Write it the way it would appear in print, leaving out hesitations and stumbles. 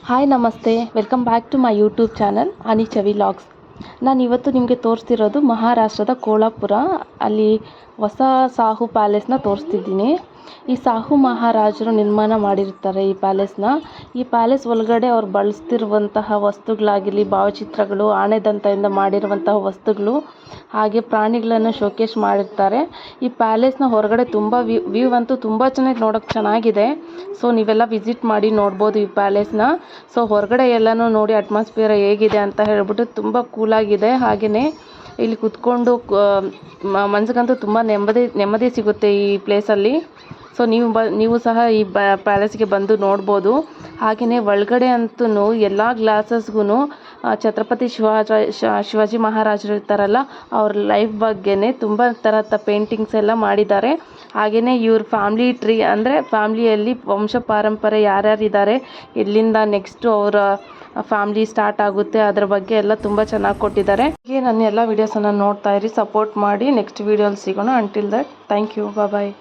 Hi ನಮಸ್ತೆ, welcome back to my YouTube channel ಅನಿಚವಿ logs. ನಾನು ಇವತ್ತು ನಿಮಗೆ ತೋರಿಸ್ತಿರೋದು ಮಹಾರಾಷ್ಟ್ರದ ಕೋಲ್ಹಾಪುರ, ಅಲ್ಲಿ ಹೊಸ ಸಾಹು ಪ್ಯಾಲೇಸ್ನ ತೋರಿಸ್ತಿದ್ದೀನಿ. ಈ ಸಾಹು ಮಹಾರಾಜರು ನಿರ್ಮಾಣ ಮಾಡಿರ್ತಾರೆ ಈ ಪ್ಯಾಲೇಸ್ನ. ಈ ಪ್ಯಾಲೇಸ್ ಒಳಗಡೆ ಅವ್ರು ಬಳಸ್ತಿರುವಂತಹ ವಸ್ತುಗಳಾಗಿರಲಿ, ಭಾವಚಿತ್ರಗಳು, ಆನೆದಂತದಿಂದ ಮಾಡಿರುವಂತಹ ವಸ್ತುಗಳು, ಹಾಗೆ ಪ್ರಾಣಿಗಳನ್ನು ಶೋಕೇಸ್ ಮಾಡಿರ್ತಾರೆ. ಈ ಪ್ಯಾಲೇಸ್ನ ಹೊರಗಡೆ ತುಂಬ ವ್ಯೂ ಅಂತೂ ತುಂಬ ನೋಡೋಕ್ಕೆ ಚೆನ್ನಾಗಿದೆ. ಸೊ ನೀವೆಲ್ಲ ವಿಸಿಟ್ ಮಾಡಿ ನೋಡ್ಬೋದು ಈ ಪ್ಯಾಲೇಸ್ನ. ಸೊ ಹೊರಗಡೆ ಎಲ್ಲನೂ ನೋಡಿ ಅಟ್ಮಾಸ್ಫಿಯರ್ ಹೇಗಿದೆ ಅಂತ ಹೇಳ್ಬಿಟ್ಟು ತುಂಬ ಕೂಲಾಗಿದೆ. ಹಾಗೆಯೇ ಇಲ್ಲಿ ಕುತ್ಕೊಂಡು ಮನಸ್ಸಿಗಂತೂ ತುಂಬ ನೆಮ್ಮದಿ ಸಿಗುತ್ತೆ ಈ ಪ್ಲೇಸಲ್ಲಿ. ಸೊ ನೀವು ಸಹ ಈ ಪ್ಯಾಲೇಸ್ಗೆ ಬಂದು ನೋಡ್ಬೋದು. ಹಾಗೆಯೇ ಒಳಗಡೆ ಅಂತೂ ಎಲ್ಲ ಗ್ಲಾಸಸ್ಗೂ ಛತ್ರಪತಿ ಶಿವಾಜಿ ಮಹಾರಾಜರು ಇರ್ತಾರಲ್ಲ, ಅವ್ರ ಲೈಫ್ ಬಗ್ಗೆನೇ ತುಂಬ ಥರದ ಪೇಂಟಿಂಗ್ಸ್ ಎಲ್ಲ ಮಾಡಿದ್ದಾರೆ. ಹಾಗೆಯೇ ಇವ್ರ ಫ್ಯಾಮ್ಲಿ ಟ್ರೀ ಅಂದರೆ ಫ್ಯಾಮ್ಲಿಯಲ್ಲಿ ವಂಶ ಪಾರಂಪರೆ ಯಾರ್ಯಾರಿದ್ದಾರೆ, ಎಲ್ಲಿಂದ ನೆಕ್ಸ್ಟು ಅವರ ಫ್ಯಾಮ್ಲಿ ಸ್ಟಾರ್ಟ್ ಆಗುತ್ತೆ, ಅದರ ಬಗ್ಗೆ ಎಲ್ಲ ತುಂಬ ಚೆನ್ನಾಗಿ ಕೊಟ್ಟಿದ್ದಾರೆ. ಹೀಗೆ ನನ್ನ ಎಲ್ಲ ವೀಡಿಯೋಸನ್ನು ನೋಡ್ತಾ ಇರಿ, ಸಪೋರ್ಟ್ ಮಾಡಿ. ನೆಕ್ಸ್ಟ್ ವೀಡಿಯೋಲಿ ಸಿಗೋಣ. Until that, thank you, bye.